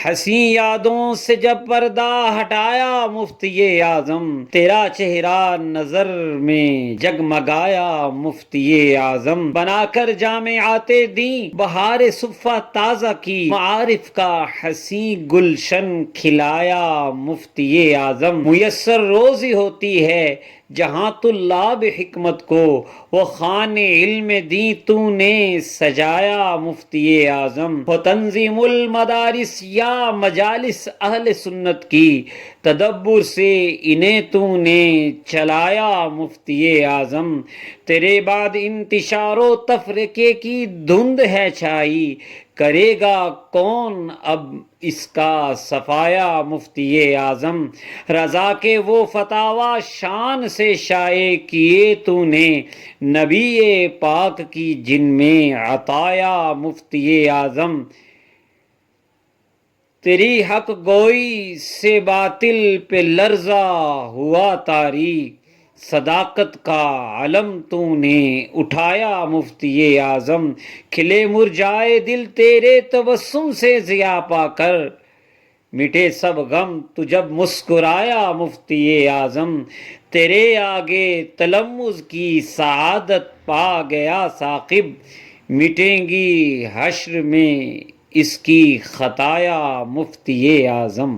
حسین یادوں سے جب پردہ ہٹایا مفتی اعظم، تیرا چہرہ نظر میں جگمگایا مفتی اعظم، بنا کر جامعات دیں بہار صفا تازہ کی، معارف کا حسین گلشن کھلایا مفتی اعظم، میسر روزی ہوتی ہے جہاں طلاب حکمت کو، وہ خان علم دین تو نے سجایا مفتی اعظم، ہو تنظیم المدارس یا مجالس اہل سنت کی، تدبر سے انہیں تو نے چلایا مفتی اعظم، تیرے بعد انتشار و تفرقے کی دھند ہے چھائی، کرے گا کون اب اس کا صفایا مفتی اعظم، رضا کے وہ فتاوی شان سے شائع کیے تو نے، نبی پاک کی جن میں عطایا مفتی اعظم، تیری حق گوئی سے باطل پہ لرزہ ہوا طاری، صداقت کا علم تو نے اٹھایا مفتی اعظم، کھلے مرجائے دل تیرے تبسم سے ضیا پا کر، مٹے سب غم تو جب مسکرایا مفتی اعظم، تیرے آگے تلمذ کی سعادت پا گیا ثاقب، مٹیں گی حشر میں اس کی خطایا مفتی اعظم۔